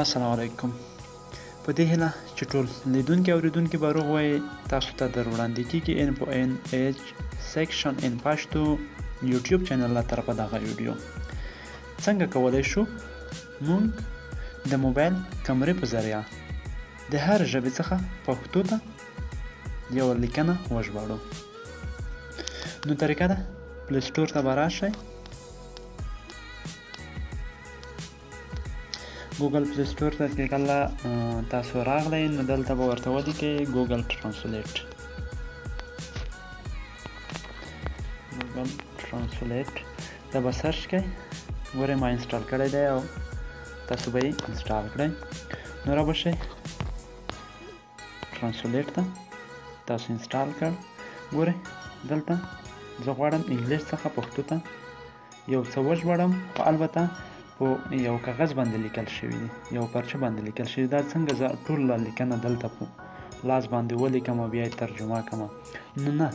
السلام علیکم. په دې هیله چې ټول لیدونکي او اوریدونکي به روغ وئ، تاسو ته در وړاندې کیږي NH سیکشن ان پښتو یوټیوب چینل له طرفه دغه ویډیو. څنګه کولی شو موږ د موبایل کمرې په ذریعه د هر ژبې څخه پښتو ته یوه لیکنه وژباړو. نو طریقه ده پلی سټور ته به راشئ، ګوګل پلی سټور ته چې کله تاسو راغلی نو دلته به ورته ولیکئ ګوګل ټرانسلیټ. ګوګل ټرانسلیټ دا به سرچ کړئ، ګورئ ما انسټال کړی دی او تاسو به یې انسټال کړئ. نو را به شئ ټرانسلیټ ته، تاسو انسټال کړ. ګورئ دلته زه غواړم انګلیش څخه پښتو ته یو څه وژباړم، خو البته په یو کاغذ باندې لیکل شوي دي، یو پرچه باندې لیکل شوي. دا څنګه زه ټوله لیکنه دلته په لاس باندې ولیکم او بیا یې ترجمه کړم؟ نو نه،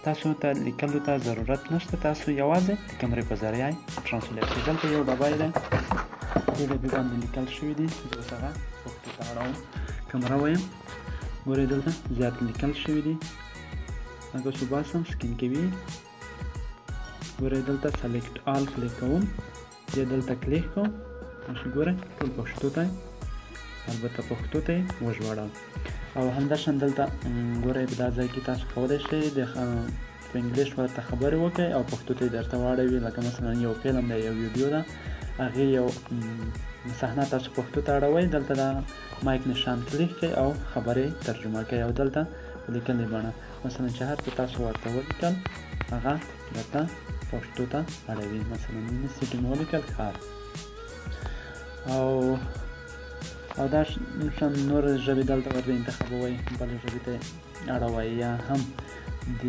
تاسو ته لیکلو ته ضرورت نشته، تاسو یوازې د کمرې په ذریعه ټرانسلیټ کړئ. دلته یو ډبی دی، دې ډبې باندې لیکل شوي دي، زه اوس هغه پښتو ته اړوم، کمره وایم. ګورئ دلته زیات لیکل شوي دي، هغه څه باسم سکین کوي. ګورئ دلته سلیکټ آل کلیک کوم، بیا دلته کلیک کوم، ګورئ ټول پښتو ته البته پښتو ته یې وژباړم. او همداشان دلته ګورئ په دا ځای کې تاسو کولی شئ په انګلیش ورته خبرې وکړئ او پښتو ته یې درته واړوي. لکه مثلا یو فلم دی، یو ویډیو ده، هغې یو صحنه تاسو پښتو ته اړوئ، دلته د مایک نشان کلیک کړئ او خبرې ترجمه کړئ او دلته په لیکنې بڼه مثلا چې هر څه تاسو ورته ولیکل هغه درته پښتو ته اړوي. مثلا مینه سیټي مو ولیکل ښار، او دا شان نور ژبې دلته ورته انتخابوئ، بلې ژبې ته اړوئ یا هم د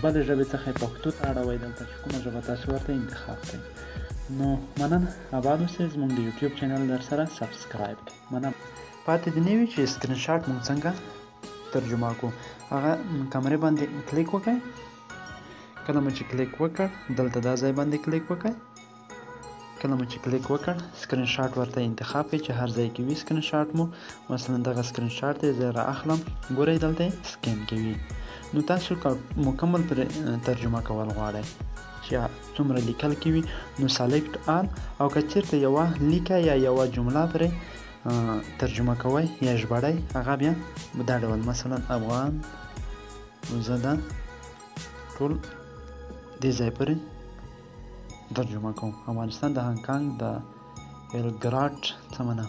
بلې ژبې څخه یې پښتو ته اړوئ، دلته چې کومه ژبه تاسو ورته انتخاب کړئ. نو مننه، اباد اوسئ، زموږ د یوټیوب چینل در سره سبسکرایب کړئ. مننه. پاتې دې نه وي چې سکرین شاټ موږ څنګه ترجمه کړو. هغه کمرې باندې کلیک وکړئ، کله مو چې کلیک وکړ دلته دا ځای باندې کلیک وکړئ، کله مو چې کلیک وکړ سکرین شاټ ورته انتخاب کړئ چې هر ځای کې وي سکرین شاټ مو. مثلا دغه سکرین شاټ دی زه را اخلم، ګورئ دلته سکین کوي. نو تاسو مکمل پر ترجمه کول غواړئ چې څومره لیکل کې وي نو سلیکټ آل، او که چېرته یوه لیکه یا یوه جمله پرې ترجمه کوئ یا ژباړئ، هغه بیا دا ډول مثلا افغان زه دا ټول دې ځای پورې ترجمه کوم، افغانستان د هانګ د بیلګراډ څمنه.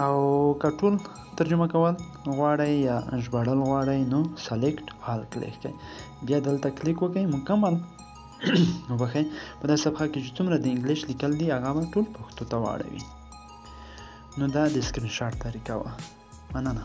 او که ټول ترجمه کول غواړئ یا ژباړل غواړئ نو سلیکټ آل کلیک کړئ، بیا دلته کلیک وکړئ مکمل. وبخئ په دې صفحه کې چې څومره د انګلیش لیکل دي هغه به ټول پښتو ته واړوي. نو دا د سکرین شاټ طریقه وه. مننه.